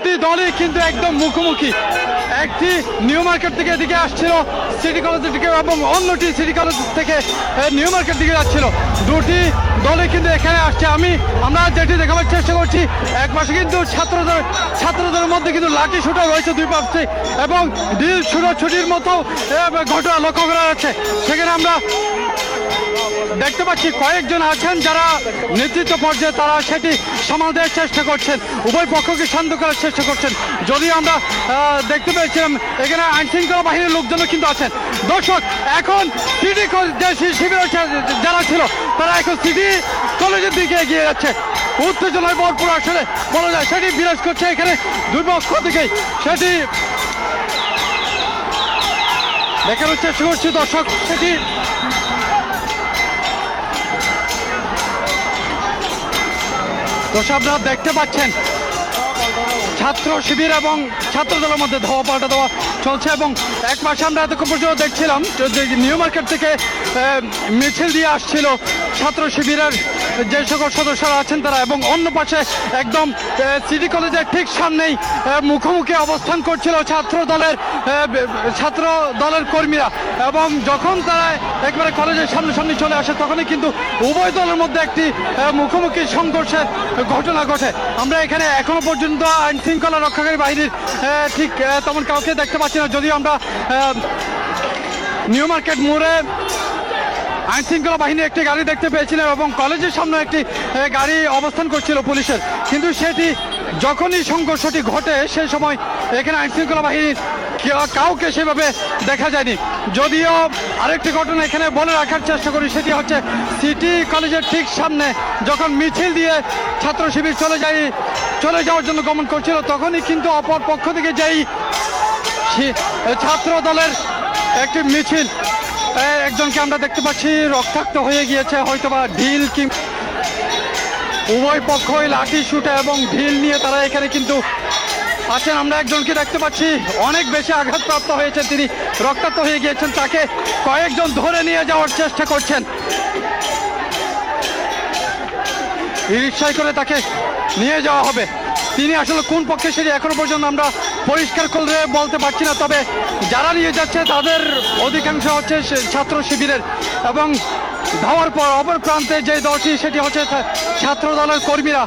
দুটি দলই কিন্তু একদম মুখোমুখি। একটি নিউ মার্কেট থেকে এদিকে আসছিল সিটি কলেজের দিকে এবং অন্যটি সিটি কলেজ থেকে নিউ মার্কেট দিকে যাচ্ছিল। দুটি দলই কিন্তু এখানে আসছে। আমরা যেটি দেখাবার চেষ্টা করছি, এক পাশে কিন্তু ছাত্রদের মধ্যে কিন্তু লাঠি শুটা রয়েছে দুই পাশে এবং ঢিল ছুটাছুটির মতো ঘটনা লক্ষ্য করা যাচ্ছে। সেখানে আমরা দেখতে পাচ্ছি কয়েকজন আছেন যারা নেতৃত্ব পর্যায়ে, তারা সেটি সামাল দেওয়ার চেষ্টা করছেন, উভয় পক্ষকে শান্ত করার চেষ্টা করছেন। যদিও আমরা দেখতে পেয়েছিলাম এখানে আইন শৃঙ্খলা বাহিনীর লোকজনও কিন্তু আছেন। দর্শক, এখন সিটি যে শিবির যারা ছিল তারা এখন সিটি কলেজের দিকে এগিয়ে যাচ্ছে। উত্তেজনায় ভরপুর আসলে বলা যায় সেটি বিরাজ করছে এখানে দুই পক্ষ থেকেই। সেটি দেখানোর চেষ্টা করছি দর্শক। সেটি আপনারা দেখতে পাচ্ছেন ছাত্র শিবির এবং ছাত্র দলের মধ্যে ধাওয়া পাল্টা দেওয়া চলছে এবং এক মাসে আমরা এতক্ষণ পর্যন্ত দেখছিলাম নিউ মার্কেট থেকে মিছিল দিয়ে আসছিল ছাত্র শিবিরের যে সকল সদস্যরা আছেন তারা, এবং অন্য পাশে একদম সিটি কলেজের ঠিক সামনেই মুখোমুখি অবস্থান করছিল ছাত্র দলের কর্মীরা। এবং যখন তারা একবারে কলেজের সামনে চলে আসে তখনই কিন্তু উভয় দলের মধ্যে একটি মুখোমুখি সংঘর্ষের ঘটনা ঘটে। আমরা এখানে এখনো পর্যন্ত আইন শৃঙ্খলা রক্ষাকারী বাহিনীর ঠিক তেমন কাউকে দেখতে পাচ্ছি না। যদিও আমরা নিউ মার্কেট মোড়ে আইন শৃঙ্খলা বাহিনী একটি গাড়ি দেখতে পেয়েছিলাম এবং কলেজের সামনে একটি গাড়ি অবস্থান করছিল পুলিশের, কিন্তু সেটি যখনই সংঘর্ষটি ঘটে সেই সময় এখানে আইন শৃঙ্খলা বাহিনীর কাউকে সেভাবে দেখা যায়নি। যদিও আরেকটি ঘটনা এখানে বলে রাখার চেষ্টা করি, সেটি হচ্ছে সিটি কলেজের ঠিক সামনে যখন মিছিল দিয়ে ছাত্র শিবির চলে যাওয়ার জন্য গমন করছিল তখনই কিন্তু অপর পক্ষ থেকে যেই ছাত্র দলের একটি মিছিল, একজনকে আমরা দেখতে পাচ্ছি রক্তাক্ত হয়ে গিয়েছে, হয়তোবা ঢিল কি উভয় পক্ষই লাঠি শুটে এবং ঢিল নিয়ে তারা এখানে কিন্তু আছেন। আমরা একজনকে দেখতে পাচ্ছি অনেক বেশি আঘাতপ্রাপ্ত হয়েছেন, তিনি রক্তাক্ত হয়ে গিয়েছেন, তাকে কয়েকজন ধরে নিয়ে যাওয়ার চেষ্টা করছেন, রিকশায় করে তাকে নিয়ে যাওয়া হবে। তিনি আসলে কোন পক্ষে সেটি এখনো পর্যন্ত আমরা পরিষ্কার করে বলতে পারছি না, তবে যারা নিয়ে যাচ্ছে তাদের অধিকাংশ হচ্ছে ছাত্র শিবিরের এবং ধাওয়ার পর অপর প্রান্তে যে দলটি সেটি হচ্ছে ছাত্র দলের কর্মীরা।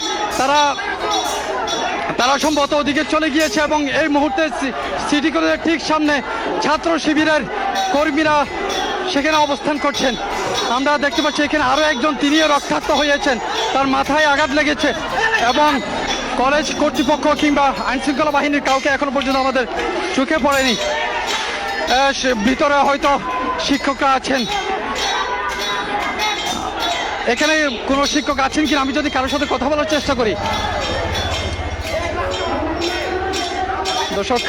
তারা সম্ভবত ওদিকে চলে গিয়েছে এবং এই মুহূর্তে সিটি কলেজের ঠিক সামনে ছাত্র শিবিরের কর্মীরা সেখানে অবস্থান করছেন। আমরা দেখতে পাচ্ছি এখানে আরও একজন, তিনিও রক্তাক্ত হয়েছেন, তার মাথায় আঘাত লেগেছে এবং কলেজ কর্তৃপক্ষ কিংবা আইনশৃঙ্খলা বাহিনীর কাউকে এখনো পর্যন্ত আমাদের চোখে পড়েনি। ভিতরে হয়তো শিক্ষকরা আছেন, এখানে কোনো শিক্ষক আছেন কিনা আমি যদি কারোর সাথে কথা বলার চেষ্টা করি। দর্শক,